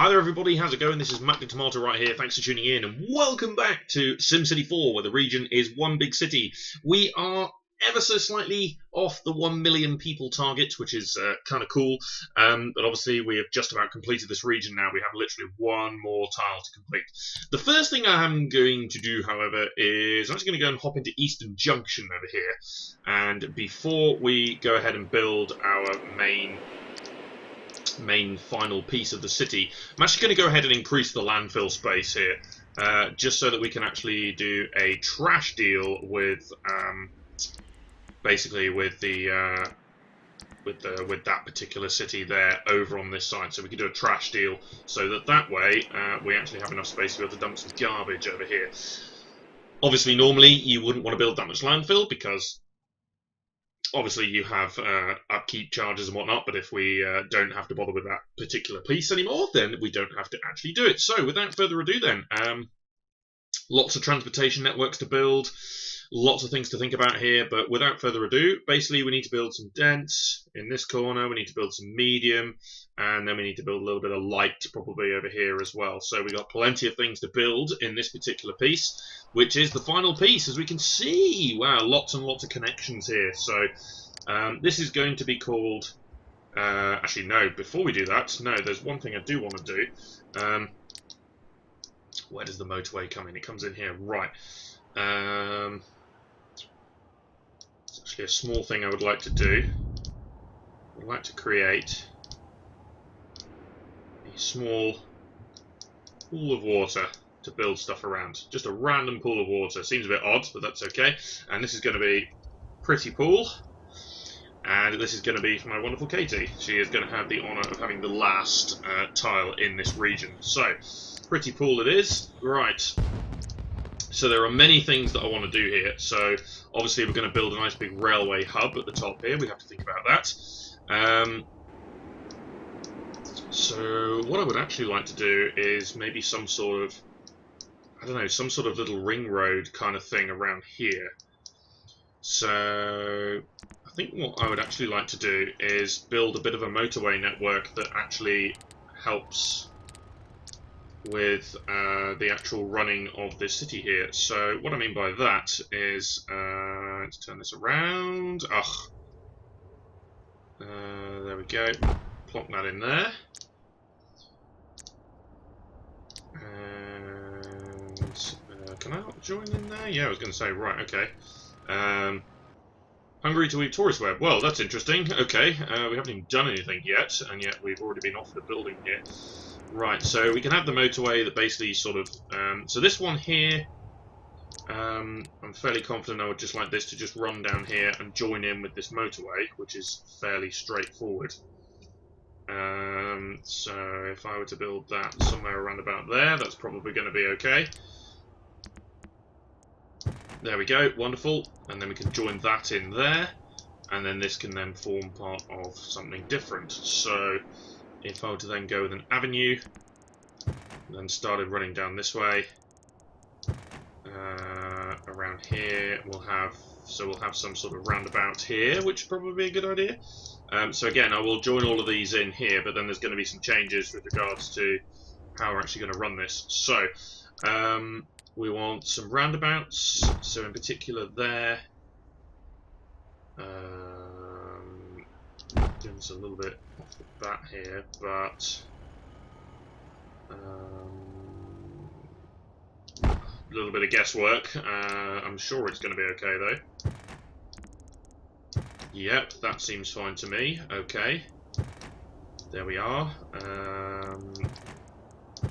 Hi there everybody, how's it going? This is Mac the Tomato right here, thanks for tuning in and welcome back to SimCity 4 where the region is one big city. We are ever so slightly off the 1 million people target, which is kind of cool, but obviously we have just about completed this region now. We have literally one more tile to complete. The first thing I'm going to do, however, is I'm just going to go and hop into Eastern Junction over here, and before we go ahead and build our main final piece of the city, I'm actually going to go ahead and increase the landfill space here, just so that we can actually do a trash deal with, basically with the with that particular city there over on this side. So we can do a trash deal, so that way we actually have enough space to be able to dump some garbage over here. Obviously, normally you wouldn't want to build that much landfill because obviously you have upkeep charges and whatnot, but if we don't have to bother with that particular piece anymore, then we don't have to actually do it. So without further ado then, lots of transportation networks to build, lots of things to think about here, but without further ado, basically we need to build some dense in this corner, we need to build some medium, and then we need to build a little bit of light probably over here as well. So we've got plenty of things to build in this particular piece, which is the final piece, as we can see. Wow, lots and lots of connections here. So this is going to be called, actually no, before we do that, no, there's one thing I do want to do. Where does the motorway come in? It comes in here, right. It's actually a small thing I would like to do. I'd like to create a small pool of water to build stuff around. Just a random pool of water. Seems a bit odd, but that's okay. And this is going to be Pretty Pool. And this is going to be for my wonderful Katie. She is going to have the honour of having the last tile in this region. So, Pretty Pool it is. Right. So there are many things that I want to do here. So, obviously we're going to build a nice big railway hub at the top here. We have to think about that. So, what I would actually like to do is maybe some sort of, I don't know, some sort of little ring road kind of thing around here. So I think what I would actually like to do is build a bit of a motorway network that actually helps with the actual running of this city here. So what I mean by that is, let's turn this around. There we go. Plonk that in there. Can I not join in there? Yeah, I was going to say, right, okay. Hungry to eat tourist web. Well, that's interesting. Okay, we haven't even done anything yet, and yet we've already been offered a building here. Right, so we can have the motorway that basically sort of... so this one here, I'm fairly confident I would just like this to just run down here and join in with this motorway, which is fairly straightforward. So if I were to build that somewhere around about there, that's probably going to be okay. There we go, wonderful. And then we can join that in there, and then this can then form part of something different. So if I were to then go with an avenue, then started running down this way, around here, we'll have some sort of roundabout here, which would probably be a good idea. So again, I will join all of these in here, but then there's going to be some changes with regards to how we're actually going to run this. So we want some roundabouts, so in particular there, doing this a little bit off the bat here, but a little bit of guesswork. I'm sure it's going to be okay though. Yep, that seems fine to me. Okay, there we are.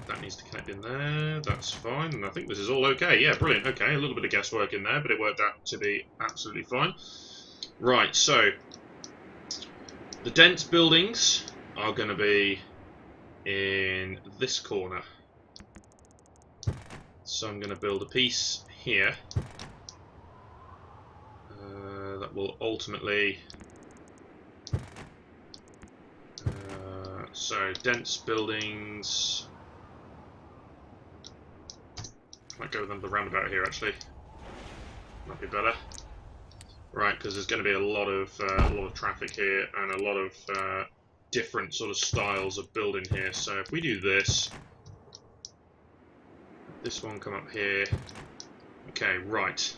That needs to connect in there, that's fine, and I think this is all okay. Yeah, brilliant, okay, a little bit of guesswork in there, but it worked out to be absolutely fine. Right, so, the dense buildings are going to be in this corner. So I'm going to build a piece here that will ultimately... so, dense buildings... Might go with the roundabout here, actually. Might be better. Right, because there's going to be a lot of traffic here and a lot of different sort of styles of building here. So if we do this one come up here. Okay, right.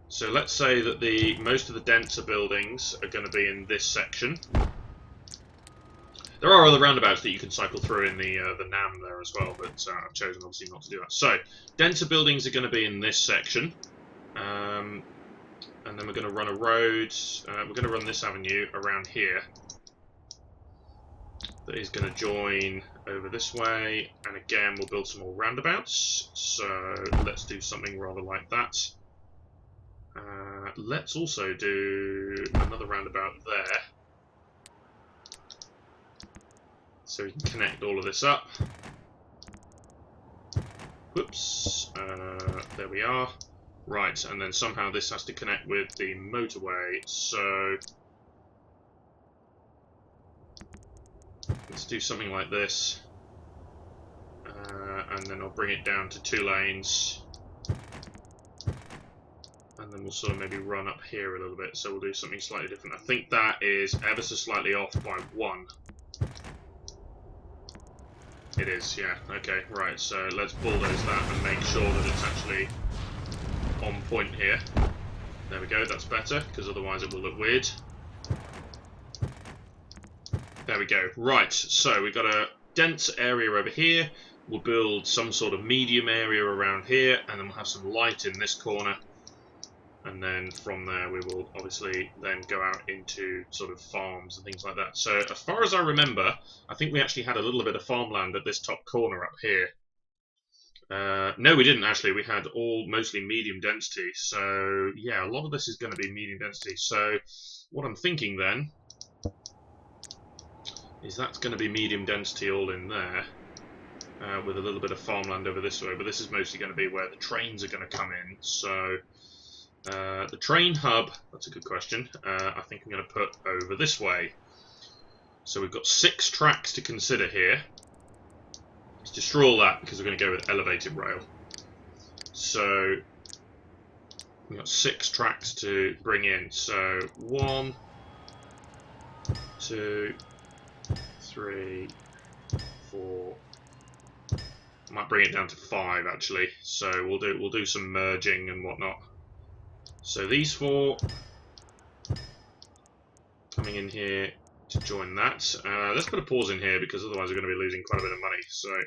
So let's say that most of the denser buildings are going to be in this section. There are other roundabouts that you can cycle through in the NAM there as well, but I've chosen obviously not to do that. So denser buildings are going to be in this section, and then we're going to run a road. We're going to run this avenue around here. That is going to join over this way, and again we'll build some more roundabouts. So let's do something rather like that. Let's also do another roundabout there, so we can connect all of this up. Whoops, there we are. Right, and then somehow this has to connect with the motorway, so let's do something like this, and then I'll bring it down to 2 lanes, and then we'll sort of maybe run up here a little bit, so we'll do something slightly different. I think that is ever so slightly off by 1. It is, yeah, okay, right, so let's bulldoze that and make sure that it's actually on point here. There we go, that's better, because otherwise it will look weird. There we go. Right, so we've got a dense area over here. We'll build some sort of medium area around here, and then we'll have some light in this corner. And then from there we will obviously then go out into sort of farms and things like that. So as far as I remember, I think we actually had a little bit of farmland at this top corner up here. No, we didn't actually. We had mostly medium density. So yeah, a lot of this is going to be medium density. So what I'm thinking then is that's going to be medium density all in there, with a little bit of farmland over this way, but this is mostly going to be where the trains are going to come in. So the train hub, that's a good question, I think I'm going to put over this way. So we've got 6 tracks to consider here. Let's destroy all that because we're going to go with elevated rail. So we've got 6 tracks to bring in. So 1, 2, 3, 4. I might bring it down to 5 actually. So we'll do some merging and whatnot. So these 4 coming in here to join that. Let's put a pause in here because otherwise we're going to be losing quite a bit of money. So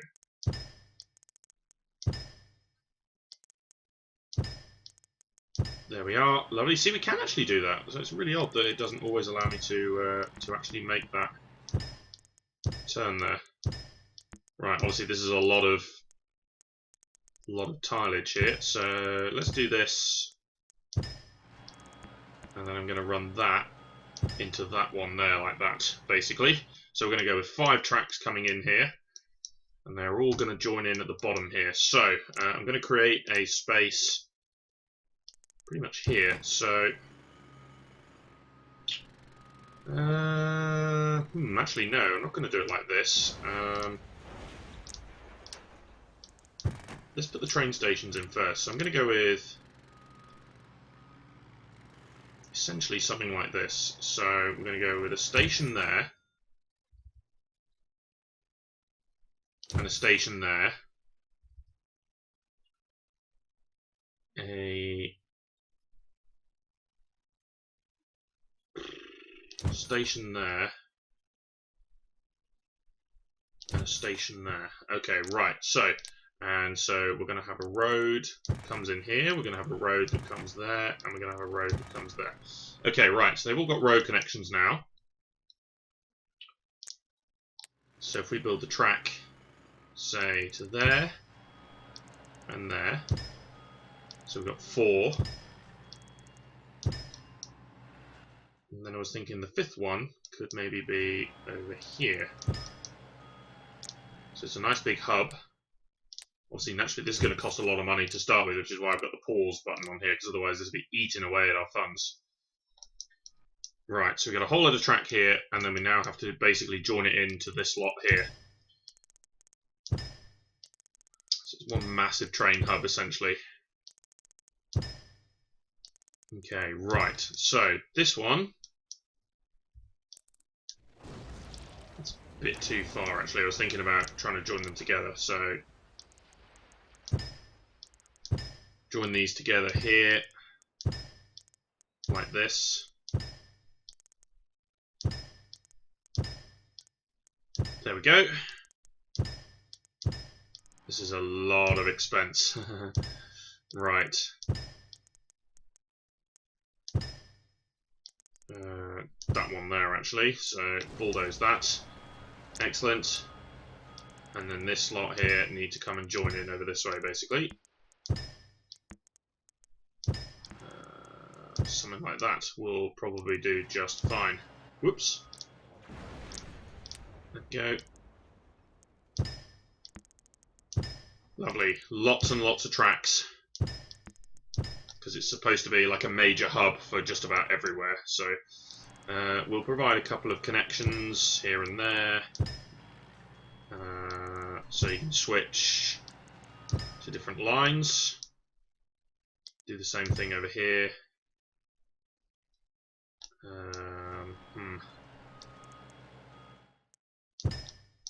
there we are. Lovely. See, we can actually do that. So it's really odd that it doesn't always allow me to actually make that turn there. Right, obviously this is a lot of tileage here, so let's do this, and then I'm going to run that into that one there, like that, basically. So we're going to go with 5 tracks coming in here, and they're all going to join in at the bottom here. So I'm going to create a space pretty much here, so actually no, I'm not going to do it like this. Let's put the train stations in first. So I'm going to go with essentially something like this. So we're going to go with a station there, and a station there, a station there, and a station there. Okay, right, so we're going to have a road that comes in here, we're going to have a road that comes there, and we're going to have a road that comes there. Okay, right, so they've all got road connections now. So if we build the track, say, to there, and there, so we've got 4. And then I was thinking the 5th one could maybe be over here. So it's a nice big hub. Obviously, naturally, this is going to cost a lot of money to start with, which is why I've got the pause button on here, because otherwise this would be eating away at our funds. Right, so we've got a whole lot of track here, and then we now have to basically join it into this lot here. So it's one massive train hub, essentially. Okay, right, so this one bit too far, actually. I was thinking about trying to join them together. So, join these together here, like this. There we go. This is a lot of expense. Right. That one there, actually. So, bulldoze that. Excellent. And then this lot here need to come and join in over this way, basically. Something like that will probably do just fine. Whoops. There we go. Lovely. Lots and lots of tracks. Because it's supposed to be like a major hub for just about everywhere. So we'll provide a couple of connections here and there. So you can switch to different lines. Do the same thing over here.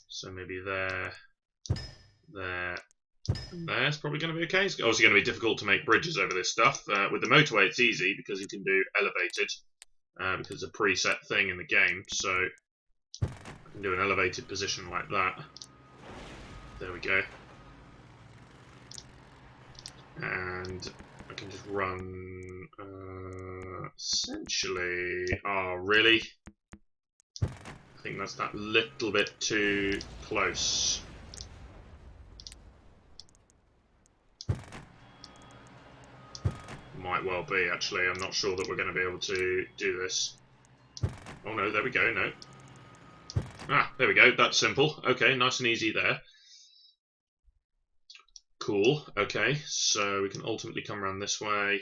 So maybe there, there, and there's probably going to be okay. It's obviously going to be difficult to make bridges over this stuff. With the motorway it's easy because you can do elevated, because it's a preset thing in the game. So I can do an elevated position like that. There we go. And I can just run, essentially, oh really? I think that's that little bit too close. Might well be, actually. I'm not sure that we're going to be able to do this. Oh no, there we go, no. Ah, there we go, that's simple. Okay, nice and easy there. Cool, okay, so we can ultimately come around this way.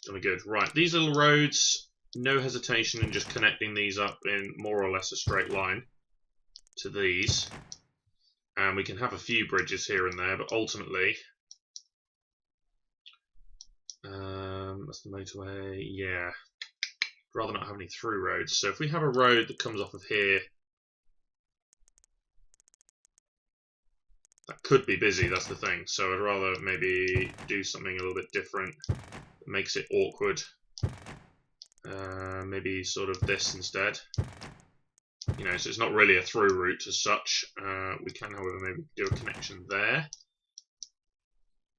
Jolly good. Right, these little roads, no hesitation in just connecting these up in more or less a straight line to these. And we can have a few bridges here and there, but ultimately, that's the motorway, yeah. I'd rather not have any through roads. So if we have a road that comes off of here, that could be busy, that's the thing. So I'd rather maybe do something a little bit different that makes it awkward. Maybe sort of this instead. You know, so it's not really a through route as such. We can, however, maybe do a connection there.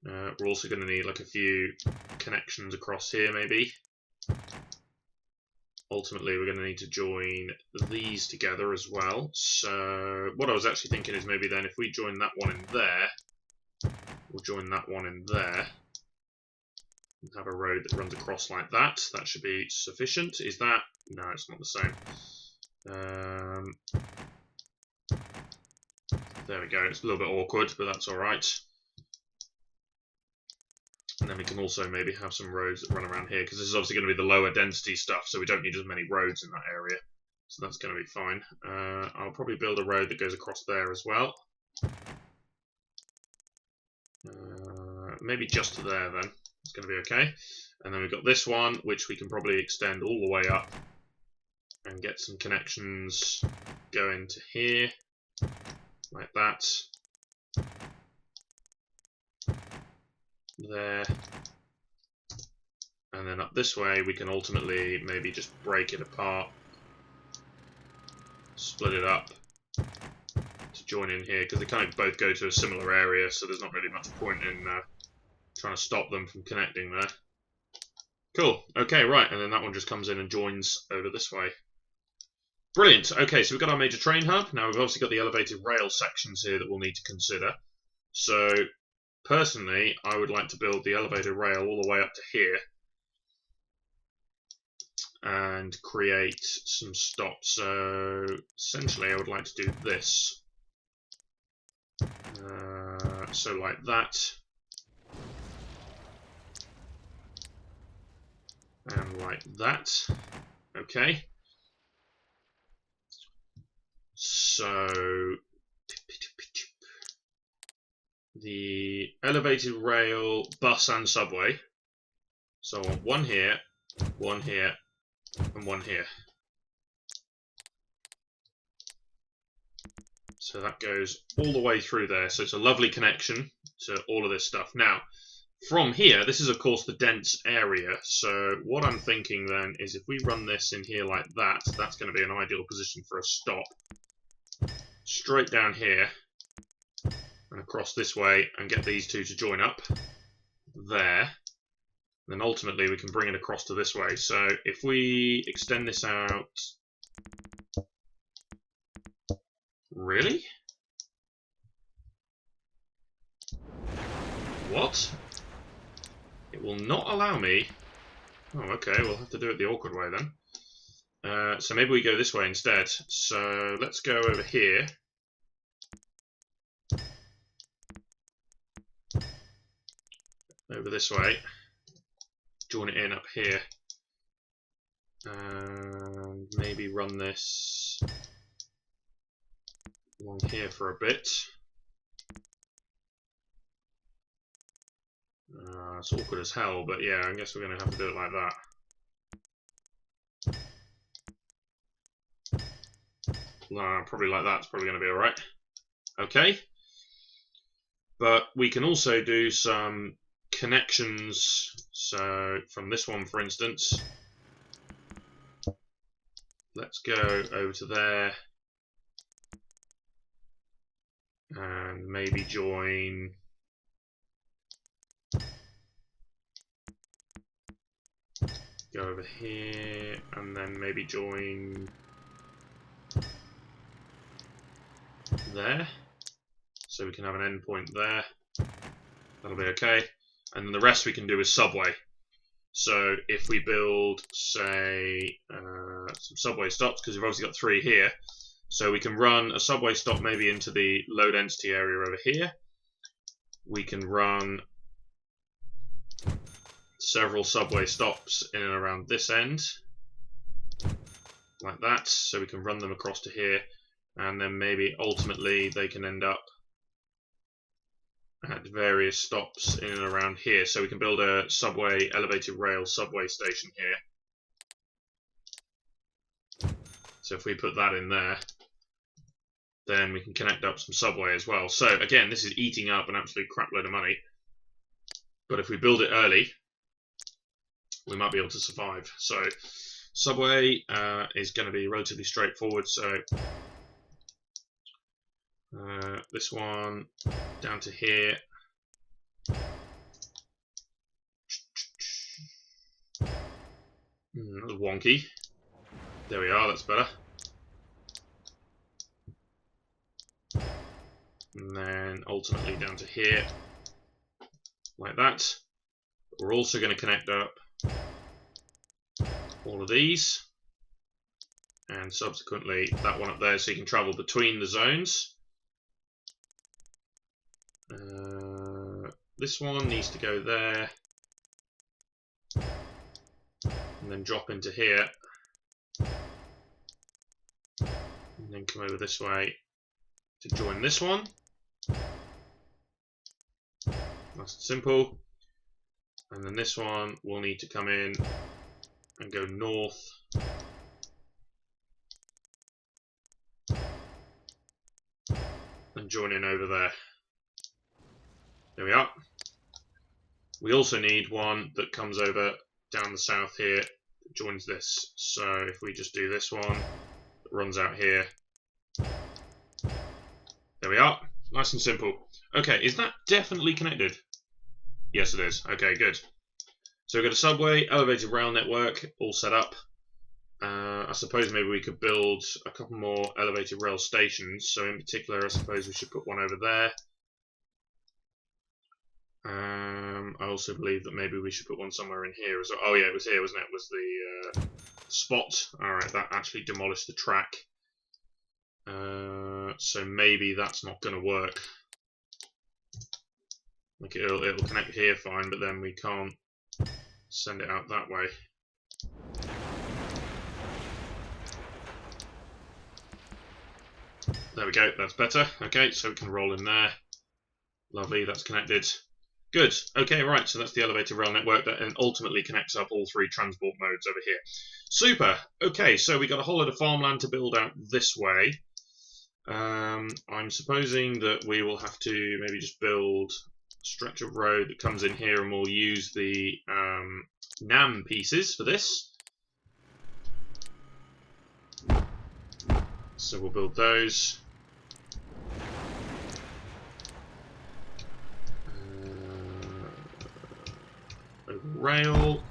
We're also going to need like a few connections across here, maybe. Ultimately, we're going to need to join these together as well. So what I was actually thinking is maybe then if we join that one in there, we'll join that one in there. And have a road that runs across like that. That should be sufficient. Is that? No, it's not the same. There we go. It's a little bit awkward, but that's alright. And then we can also maybe have some roads that run around here, because this is obviously going to be the lower density stuff, so we don't need as many roads in that area. So that's going to be fine. I'll probably build a road that goes across there as well. Maybe just to there then. It's going to be okay. And then we've got this one, which we can probably extend all the way up and get some connections going to here, like that. There. And then up this way, we can ultimately maybe just break it apart, split it up to join in here, because they kind of both go to a similar area, so there's not really much point in trying to stop them from connecting there. Cool. Okay, right, and then that one just comes in and joins over this way. Brilliant. Okay, so we've got our major train hub. Now we've obviously got the elevated rail sections here that we'll need to consider. So, personally, I would like to build the elevated rail all the way up to here and create some stops. So, essentially, I would like to do this. So like that. And like that. Okay. So the elevated rail, bus and subway. So I want one here, and one here. So that goes all the way through there. So it's a lovely connection to all of this stuff. Now, from here, this is of course the dense area. So what I'm thinking then is if we run this in here like that, that's going to be an ideal position for a stop. Straight down here and across this way and get these two to join up there. Then ultimately we can bring it across to this way. So if we extend this out... Really? What? It will not allow me... Oh, okay, we'll have to do it the awkward way then. So maybe we go this way instead. So let's go over here. Over this way. Join it in up here. And maybe run this along here for a bit. It's awkward as hell, but yeah, I guess we're going to have to do it like that. Probably like that. It's probably going to be alright. Okay. But we can also do some connections. So from this one, for instance, let's go over to there and maybe join go over here and then maybe join there, so we can have an endpoint there. That'll be okay. And then the rest we can do is subway. So if we build, say, some subway stops, because we've obviously got 3 here, so we can run a subway stop maybe into the low density area over here. We can run several subway stops in and around this end, like that, so we can run them across to here, and then maybe ultimately they can end up at various stops in and around here. So we can build a subway, elevated rail subway station here. So if we put that in there, then we can connect up some subway as well. So again, this is eating up an absolute crap load of money. But if we build it early, we might be able to survive. So subway is going to be relatively straightforward. So this one down to here. That was wonky. There we are, that's better. And then ultimately down to here, like that. We're also going to connect up all of these, and subsequently that one up there, so you can travel between the zones. This one needs to go there, and then drop into here, and then come over this way to join this one. Nice and simple. And then this one will need to come in and go north and join in over there. There we are. We also need one that comes over down the south here, that joins this. So if we just do this one, that runs out here. There we are. Nice and simple. Okay, is that definitely connected? Yes, it is. Okay, good. So we've got a subway, elevated rail network all set up. I suppose maybe we could build a couple more elevated rail stations. So in particular, I suppose we should put one over there. I also believe that maybe we should put one somewhere in here as well. Oh yeah, it was here, wasn't it? It was the spot. Alright, that actually demolished the track. So maybe that's not going to work. Like it'll connect here fine, but then we can't send it out that way. There we go, that's better. Okay, so we can roll in there. Lovely, that's connected. Good. Okay, right, so that's the elevated rail network that ultimately connects up all 3 transport modes over here. Super. Okay, so we got a whole lot of farmland to build out this way. I'm supposing that we will have to maybe just build a stretch of road that comes in here, and we'll use the NAM pieces for this. So we'll build those. Rail,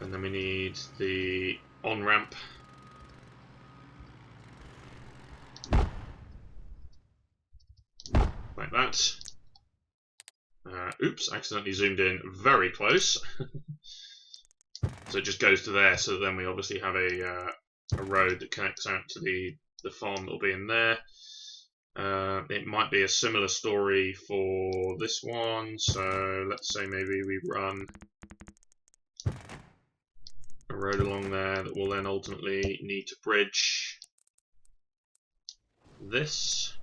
and then we need the on-ramp. Like that. Oops, accidentally zoomed in very close. So it just goes to there, so then we obviously have a road that connects out to the farm that will be in there. It might be a similar story for this one, so let's say maybe we run a road along there that will then ultimately need to bridge this.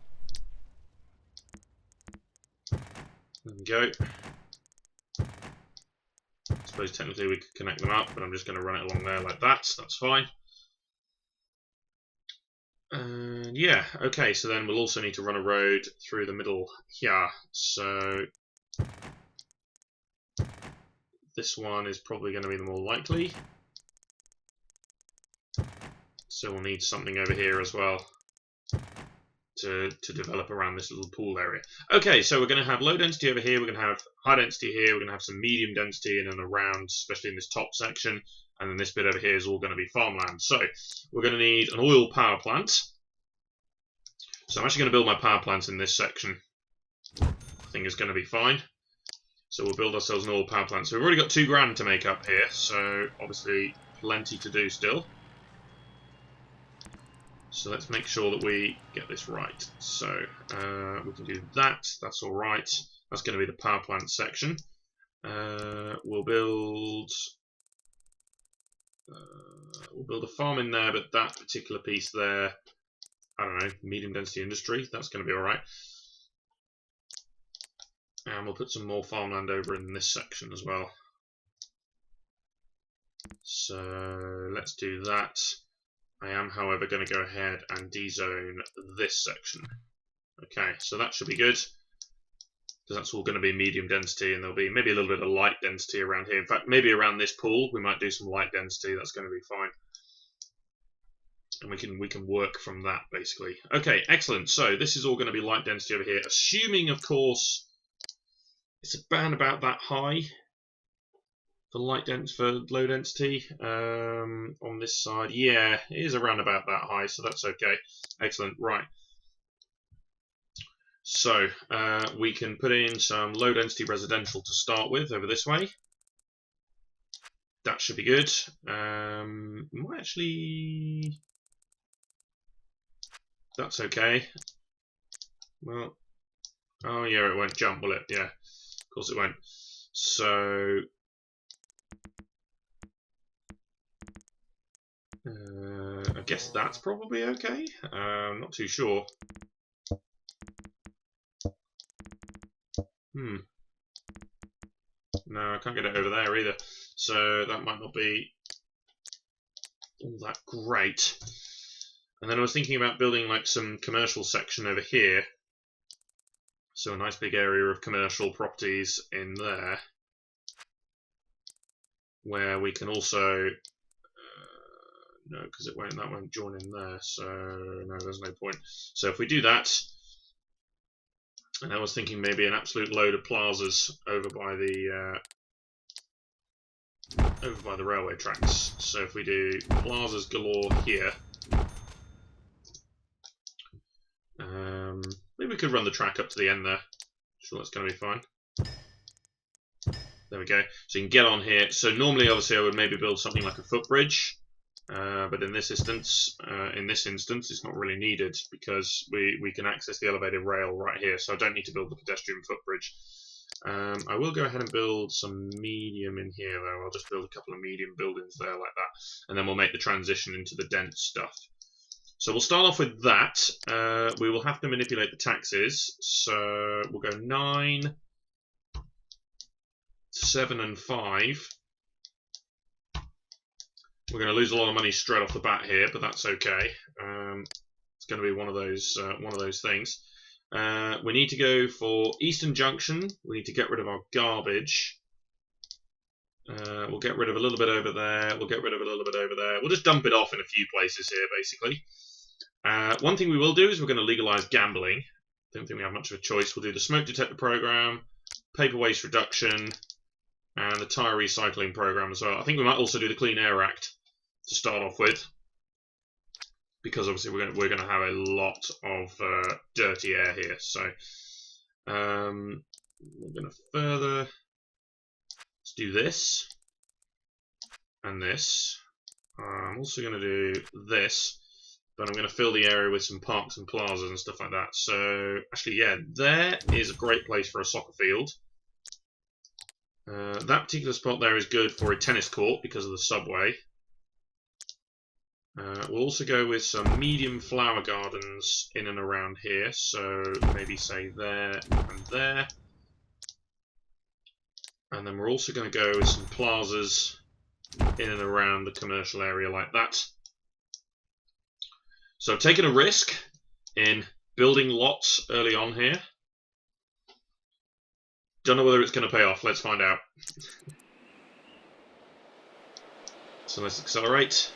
There we go. I suppose technically we could connect them up, but I'm just going to run it along there like that, so that's fine. And yeah, okay, so then we'll also need to run a road through the middle here. So this one is probably going to be the more likely. So we'll need something over here as well to develop around this little pool area. Okay, so we're going to have low density over here, we're going to have high density here, we're going to have some medium density in and around, especially in this top section, and then this bit over here is all going to be farmland. So we're going to need an oil power plant. So I'm actually going to build my power plants in this section. I think it's going to be fine. So we'll build ourselves an oil power plant. So we've already got 2 grand to make up here, so obviously plenty to do still. So let's make sure that we get this right. So we can do that. That's all right. That's going to be the power plant section. We'll build a farm in there, but that particular piece there, I don't know, medium density industry. That's going to be all right. And we'll put some more farmland over in this section as well. So let's do that. I am, however, going to go ahead and dezone this section. Okay, so that should be good, because that's all going to be medium density, and there'll be maybe a little bit of light density around here. In fact, maybe around this pool we might do some light density. That's going to be fine, and we can work from that basically. Okay, excellent. So this is all going to be light density over here, assuming, of course, it's around about that high. For low density on this side, yeah, it is around about that high, so that's okay. Excellent, right. So we can put in some low density residential to start with over this way. That should be good. Might actually, that's okay. Well, oh yeah, it won't jump, will it? Yeah, of course it won't. So I guess that's probably okay. I'm not too sure. No, I can't get it over there either. So that might not be all that great. And then I was thinking about building like some commercial section over here. So a nice big area of commercial properties in there, where we can also no, because that won't join in there, so no, there's no point. So if we do that, and I was thinking maybe an absolute load of plazas over by the railway tracks. So if we do plazas galore here, maybe we could run the track up to the end there. Sure, that's going to be fine. There we go. So you can get on here. So normally, obviously, I would maybe build something like a footbridge. But in this instance, it's not really needed, because we can access the elevated rail right here, so I don't need to build the pedestrian footbridge. I will go ahead and build some medium in here, though. I'll just build a couple of medium buildings there like that, and then we'll make the transition into the dense stuff. So we'll start off with that. We will have to manipulate the taxes, so we'll go 9, 7, and 5. We're going to lose a lot of money straight off the bat here, but that's okay. It's going to be one of those things. We need to go for Eastern Junction. We need to get rid of our garbage. We'll get rid of a little bit over there. We'll get rid of a little bit over there. We'll just dump it off in a few places here, basically. One thing we will do is we're going to legalise gambling. Don't think we have much of a choice. We'll do the smoke detector program, paper waste reduction, and the tyre recycling program as well. I think we might also do the Clean Air Act to start off with, because obviously we're going to have a lot of dirty air here. So we're going to further. Let's do this and this. I'm also going to do this. But I'm going to fill the area with some parks and plazas and stuff like that. So, actually, yeah, there is a great place for a soccer field. That particular spot there is good for a tennis court because of the subway. We'll also go with some medium flower gardens in and around here. So, maybe say there and there. And then we're also going to go with some plazas in and around the commercial area like that. So I've taken a risk in building lots early on here. Don't know whether it's going to pay off. Let's find out. So let's accelerate.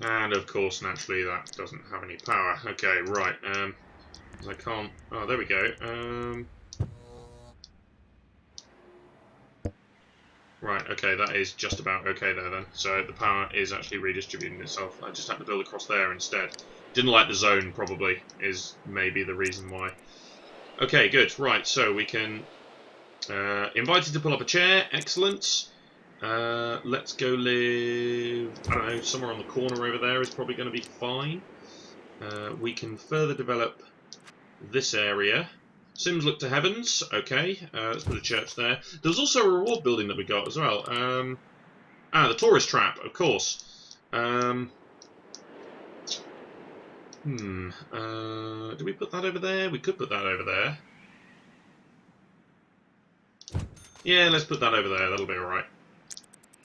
And of course, naturally, that doesn't have any power. Okay, right. I can't. Oh, there we go. Right, okay, that is just about okay there then. So the power is actually redistributing itself. I just had to build across there instead. Didn't like the zone, probably, is maybe the reason why. Okay, good. Right, so we can... invited to pull up a chair. Excellent. Let's go live... I don't know, somewhere on the corner over there is probably going to be fine. We can further develop this area. Sims look to heavens. Okay, let's put a church there. There was also a reward building that we got as well. The tourist trap, of course. Do we put that over there? We could put that over there. Yeah, let's put that over there. That'll be alright.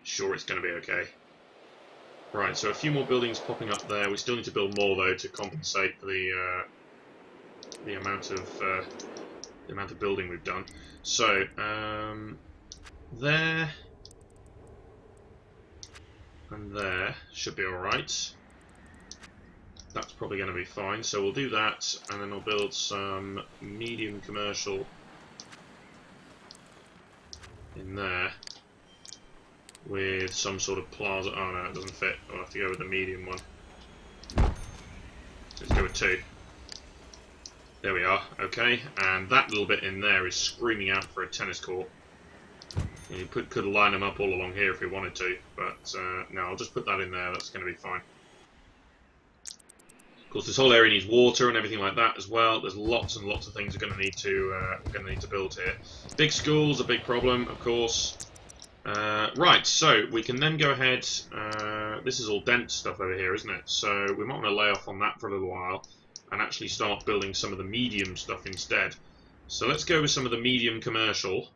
Sure, it's going to be okay. Right, so a few more buildings popping up there. We still need to build more, though, to compensate for the amount of building we've done. So, there and there should be alright. That's probably going to be fine. So we'll do that, and then we'll build some medium commercial in there with some sort of plaza. Oh no, it doesn't fit. I'll have to go with the medium one. Let's go with 2. There we are, okay, and that little bit in there is screaming out for a tennis court. You could line them up all along here if you wanted to, but no, I'll just put that in there, that's going to be fine. Of course, this whole area needs water and everything like that as well. There's lots and lots of things we're going to need to build here. Big school's a big problem, of course. Right, so we can then go ahead. This is all dense stuff over here, isn't it? So we might want to lay off on that for a little while and actually start building some of the medium stuff instead. So let's go with some of the medium commercial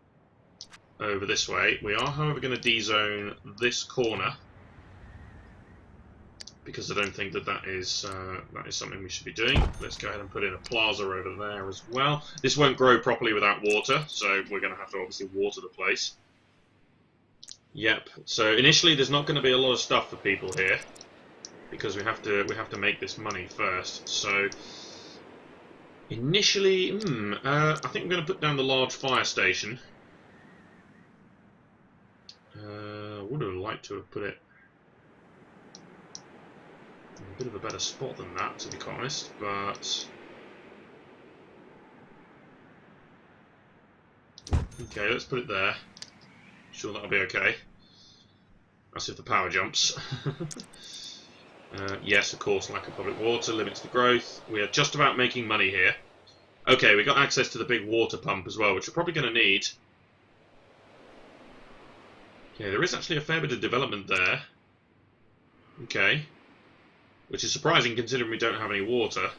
over this way. We are, however, going to D-zone this corner because I don't think that is something we should be doing. Let's go ahead and put in a plaza over there as well. This won't grow properly without water, so we're going to have to obviously water the place. Yep. So initially, there's not going to be a lot of stuff for people here, because we have to make this money first. So initially, I think I'm going to put down the large fire station. Would have liked to have put it in a bit of a better spot than that, to be quite honest. But okay, let's put it there. Sure, that'll be okay. That's if the power jumps. Yes, of course, lack of public water limits the growth. We are just about making money here. Okay, we got access to the big water pump as well, which we're probably going to need. Okay, there is actually a fair bit of development there. Okay. Which is surprising considering we don't have any water.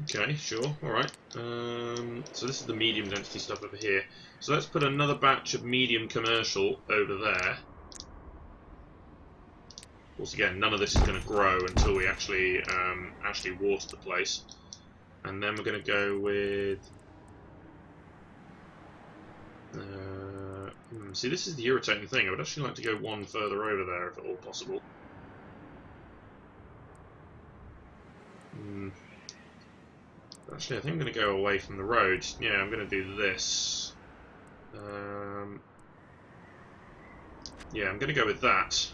Okay, sure, alright. So this is the medium density stuff over here. So let's put another batch of medium commercial over there. course, again, none of this is going to grow until we actually water the place. And then we're going to go with... see, this is the irritating thing. I would actually like to go one further over there, if at all possible. Actually, I think I'm going to go away from the road. Yeah, I'm going to do this. Yeah, I'm going to go with that.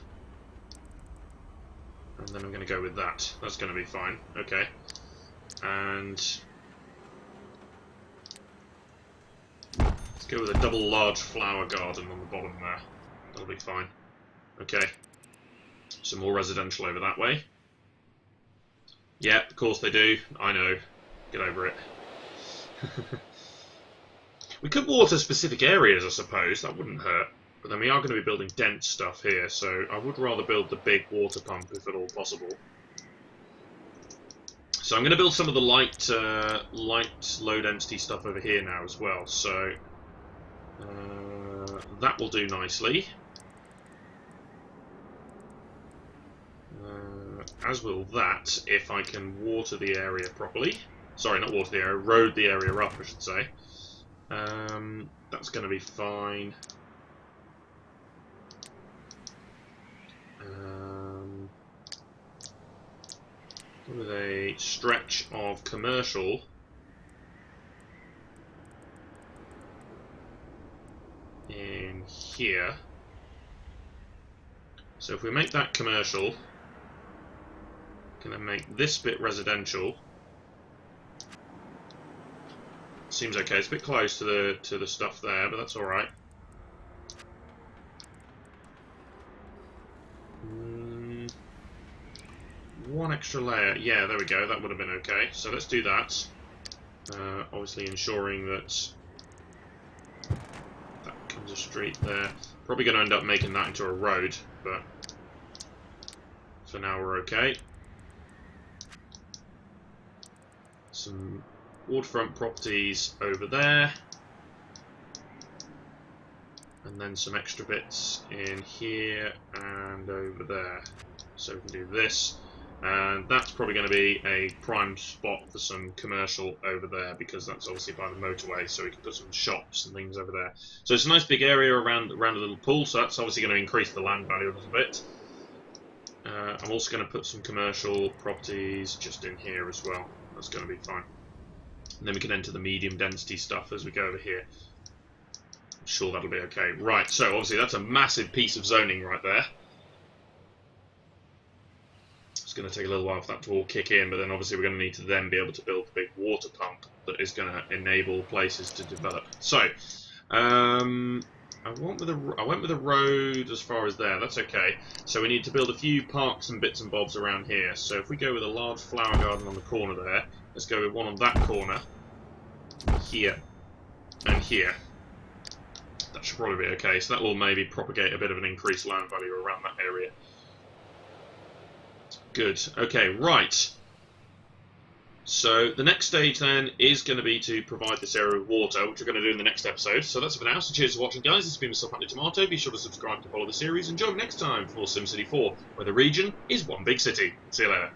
And then I'm going to go with that. That's going to be fine. Okay. And... let's go with a double large flower garden on the bottom there. That'll be fine. Okay. Some more residential over that way. Yeah, of course they do. I know. Get over it. We could water specific areas, I suppose. That wouldn't hurt. But then we are going to be building dense stuff here, so I would rather build the big water pump if at all possible. So I'm going to build some of the light low density stuff over here now as well. So that will do nicely. As will that, if I can water the area properly. Sorry, not water the area, road the area up, I should say. That's going to be fine. With a stretch of commercial. In here. So if we make that commercial, can then make this bit residential. Seems okay. It's a bit close to the stuff there, but that's all right. One extra layer. Yeah, there we go. That would have been okay. So let's do that. Obviously ensuring that that comes a street there. Probably going to end up making that into a road, but for now we're okay. Some waterfront properties over there. And then some extra bits in here and over there. So we can do this. And that's probably going to be a prime spot for some commercial over there, because that's obviously by the motorway, so we can put some shops and things over there. So it's a nice big area around a little pool, so that's obviously going to increase the land value a little bit. I'm also going to put some commercial properties just in here as well. That's going to be fine. And then we can enter the medium density stuff as we go over here. I'm sure that'll be okay. Right, so obviously that's a massive piece of zoning right there. It's going to take a little while for that to all kick in, but then obviously we're going to need to then be able to build a big water pump that is going to enable places to develop. So, I went with a road as far as there. That's okay. So we need to build a few parks and bits and bobs around here. So if we go with a large flower garden on the corner there, let's go with one on that corner, here, and here. That should probably be okay. So that will maybe propagate a bit of an increased land value around that area. Good. Okay, right. So the next stage then is going to be to provide this area with water, which we're going to do in the next episode. So that's it for now. So cheers for watching, guys. This has been myself, Andy Tomato. Be sure to subscribe to follow the series and join me next time for SimCity 4, where the region is one big city. See you later.